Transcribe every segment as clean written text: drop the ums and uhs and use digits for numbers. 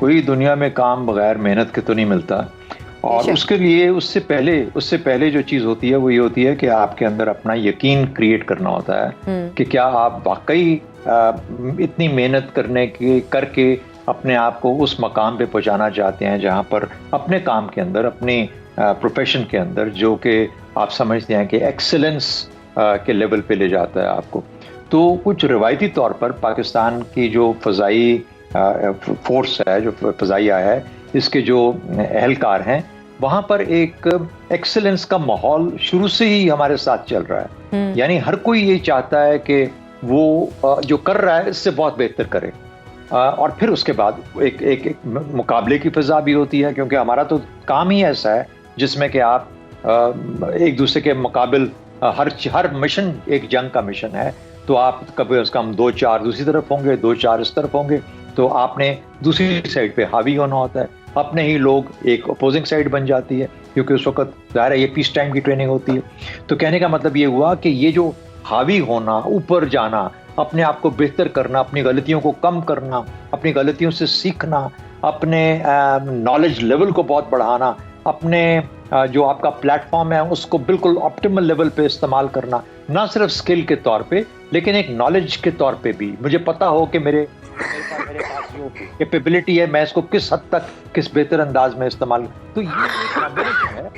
کوئی دنیا میں کام بغیر محنت کے تو نہیں ملتا، اور اس کے لیے اس سے پہلے جو چیز ہوتی ہے وہ یہ ہوتی ہے کہ آپ کے اندر اپنا یقین کریٹ کرنا ہوتا ہے کہ کیا آپ واقعی اتنی محنت کر کے اپنے آپ کو اس مقام پہ پہنچانا چاہتے ہیں جہاں پر اپنے کام کے اندر، اپنی پروفیشن کے اندر، جو کہ آپ سمجھتے ہیں کہ ایکسلنس کے لیول پہ لے جاتا ہے آپ کو۔ تو کچھ روایتی طور پر پاکستان کی جو فضائی فورس ہے، جو فضائیہ ہے، اس کے جو اہلکار ہیں، وہاں پر ایک ایکسلنس کا ماحول شروع سے ہی ہمارے ساتھ چل رہا ہے۔ یعنی ہر کوئی یہ چاہتا ہے کہ وہ جو کر رہا ہے اس سے بہت بہتر کرے، اور پھر اس کے بعد ایک مقابلے کی فضا بھی ہوتی ہے، کیونکہ ہمارا تو کام ہی ایسا ہے جس میں کہ آپ ایک دوسرے کے مقابل، ہر مشن ایک جنگ کا مشن ہے، تو آپ کبھی اس کا ہم 2-4 دوسری طرف ہوں گے، 2-4 اس طرف ہوں گے، تو آپ نے دوسری سائڈ پہ حاوی ہونا ہوتا ہے، اپنے ہی لوگ ایک اپوزنگ سائڈ بن جاتی ہے، کیونکہ اس وقت ظاہر ہے یہ پیس ٹائم کی ٹریننگ ہوتی ہے۔ تو کہنے کا مطلب یہ ہوا کہ یہ جو حاوی ہونا، اوپر جانا، اپنے آپ کو بہتر کرنا، اپنی غلطیوں کو کم کرنا، اپنی غلطیوں سے سیکھنا، اپنے نالج لیول کو بہت بڑھانا، اپنے جو آپ کا پلیٹ فارم ہے اس کو بالکل آپٹیمل لیول پہ استعمال کرنا، نہ صرف سکل کے طور پہ لیکن ایک نالج کے طور پہ بھی، مجھے پتا ہو کہ میرے پاس جو کیپیبلٹی ہے میں اس کو کس حد تک، کس بہتر انداز میں استعمال، تو یہ ایک کمبینیشن ہے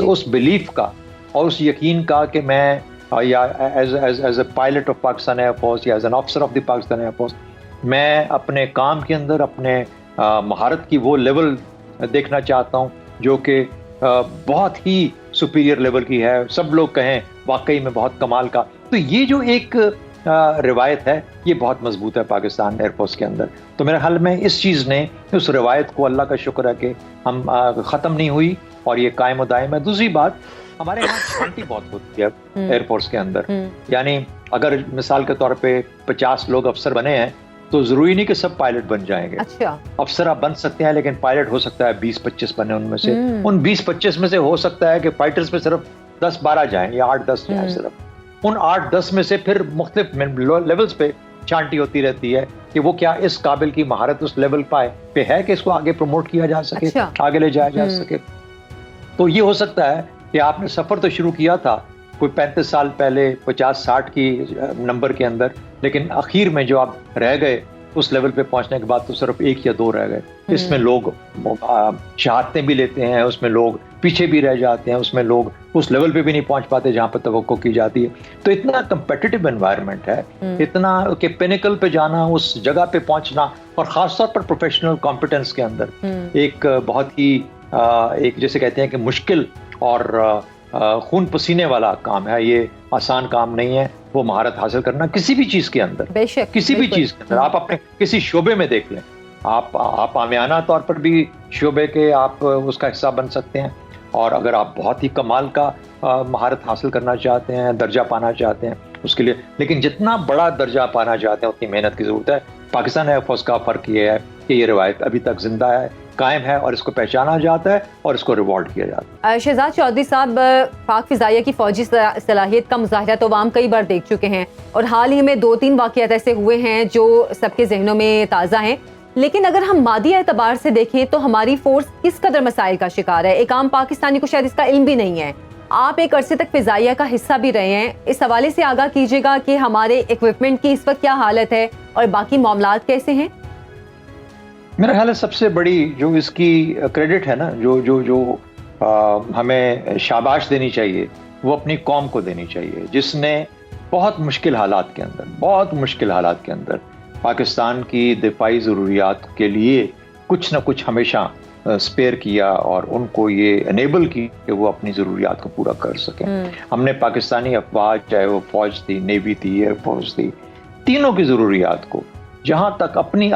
اس بلیف کا اور اس یقین کا کہ میں یا as a pilot of Pakistan air force یا as an officer of the Pakistan air force, میں اپنے کام کے اندر اپنے مہارت کی وہ لیول دیکھنا چاہتا ہوں جو کہ بہت ہی سپیریئر لیول کی ہے، سب لوگ کہیں واقعی میں بہت کمال کا۔ تو یہ جو ایک روایت ہے یہ بہت مضبوط ہے پاکستان ایئر فورس کے اندر، تو میرے خیال میں اس چیز نے، اس روایت کو، اللہ کا شکر ہے کہ ہم ختم نہیں ہوئی اور یہ قائم و دائم ہے۔ دوسری بات، ہمارے یہاں چھانٹی بہت ہوتی ہے ایئر فورس کے اندر، یعنی اگر مثال کے طور پہ 50 لوگ افسر بنے ہیں تو ضروری نہیں کہ سب پائلٹ بن جائیں گے۔ افسر آپ بن سکتے ہیں لیکن پائلٹ ہو سکتا ہے 20-25 بنے، ان میں سے ان 20-25 میں سے ہو سکتا ہے کہ فائٹرز میں صرف 10-12 جائیں یا 8-10 جائیں، صرف ان 8-10 میں سے پھر مختلف لیولز پہ چھانٹی ہوتی رہتی ہے کہ وہ کیا اس قابل کی مہارت اس لیول پہ ہے کہ اس کو آگے پروموٹ کیا جا سکے، آگے لے جایا جا سکے۔ تو یہ ہو سکتا ہے کہ آپ نے سفر تو شروع کیا تھا کوئی 35 سال پہلے 50-60 کی نمبر کے اندر، لیکن اخیر میں جو آپ رہ گئے اس لیول پہ پہنچنے کے بعد تو صرف 1 یا 2 رہ گئے۔ اس میں لوگ شہادتیں بھی لیتے ہیں، اس میں لوگ پیچھے بھی رہ جاتے ہیں، اس میں لوگ اس لیول پہ بھی نہیں پہنچ پاتے جہاں پہ توقع کی جاتی ہے۔ تو اتنا کمپیٹیٹو انوائرمنٹ ہے، اتنا کہ پینیکل پہ جانا، اس جگہ پہ پہنچنا، اور خاص طور پر پروفیشنل کمپیٹنس کے اندر ایک بہت ہی ایک جیسے کہتے ہیں کہ مشکل اور خون پسینے والا کام ہے، یہ آسان کام نہیں ہے وہ مہارت حاصل کرنا کسی بھی چیز کے اندر، کسی بھی چیز کے اندر۔ آپ اپنے کسی شعبے میں دیکھ لیں، آپ عامیانہ طور پر بھی شعبے کے آپ اس کا حصہ بن سکتے ہیں، اور اگر آپ بہت ہی کمال کا مہارت حاصل کرنا چاہتے ہیں، درجہ پانا چاہتے ہیں اس کے لیے، لیکن جتنا بڑا درجہ پانا چاہتے ہیں اتنی محنت کی ضرورت ہے۔ پاکستان ایئر فورس کا فرق یہ ہے کہ یہ روایت ابھی تک زندہ ہے، قائم ہے، اور اس کو پہچانا جاتا ہے اور اس کو ریوارڈ کیا جاتا ہے۔ شہزاد چودھری صاحب، پاک فضائیہ کی فوجی صلاحیت کا مظاہرہ تو عوام کئی بار دیکھ چکے ہیں، اور حال ہی میں 2-3 واقعات ایسے ہوئے ہیں جو سب کے ذہنوں میں تازہ ہیں، لیکن اگر ہم مادی اعتبار سے دیکھیں تو ہماری فورس کس قدر مسائل کا شکار ہے؟ ایک عام پاکستانی کو شاید اس کا علم بھی نہیں ہے۔ آپ ایک عرصے تک فضائیہ کا حصہ بھی رہے ہیں، اس حوالے سے آگاہ کیجیے گا کہ ہمارے اکوپمنٹ کی اس وقت کیا حالت ہے اور باقی معاملات کیسے ہیں؟ میرا خیال ہے سب سے بڑی جو اس کی کریڈٹ ہے نا، جو ہمیں شاباش دینی چاہیے، وہ اپنی قوم کو دینی چاہیے، جس نے بہت مشکل حالات کے اندر پاکستان کی دفاعی ضروریات کے لیے کچھ نہ کچھ ہمیشہ سپیئر کیا، اور ان کو یہ انیبل کی کہ وہ اپنی ضروریات کو پورا کر سکیں۔ ہم نے پاکستانی افواج، چاہے وہ فوج تھی، نیوی تھی، ایئر فورس تھی، تینوں کی ضروریات کو جہاں تک اپنی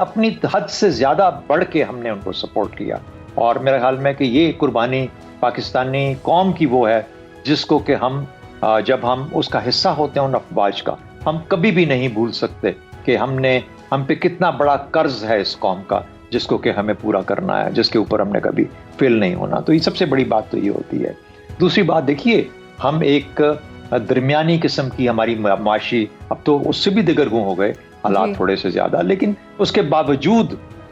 حد سے زیادہ بڑھ کے ہم نے ان کو سپورٹ کیا، اور میرے خیال میں کہ یہ قربانی پاکستانی قوم کی وہ ہے جس کو کہ ہم جب ہم اس کا حصہ ہوتے ہیں ان افواج کا، ہم کبھی بھی نہیں بھول سکتے کہ ہم پہ کتنا بڑا قرض ہے اس قوم کا، جس کو کہ ہمیں پورا کرنا ہے، جس کے اوپر ہم نے کبھی فیل نہیں ہونا۔ تو یہ سب سے بڑی بات تو یہ ہوتی ہے۔ دوسری بات دیکھیے، ہم ایک درمیانی قسم کی ہماری معاشی، اب تو اس سے بھی دگرگوں ہو گئے حالات تھوڑے سے زیادہ، لیکن اس کے باوجود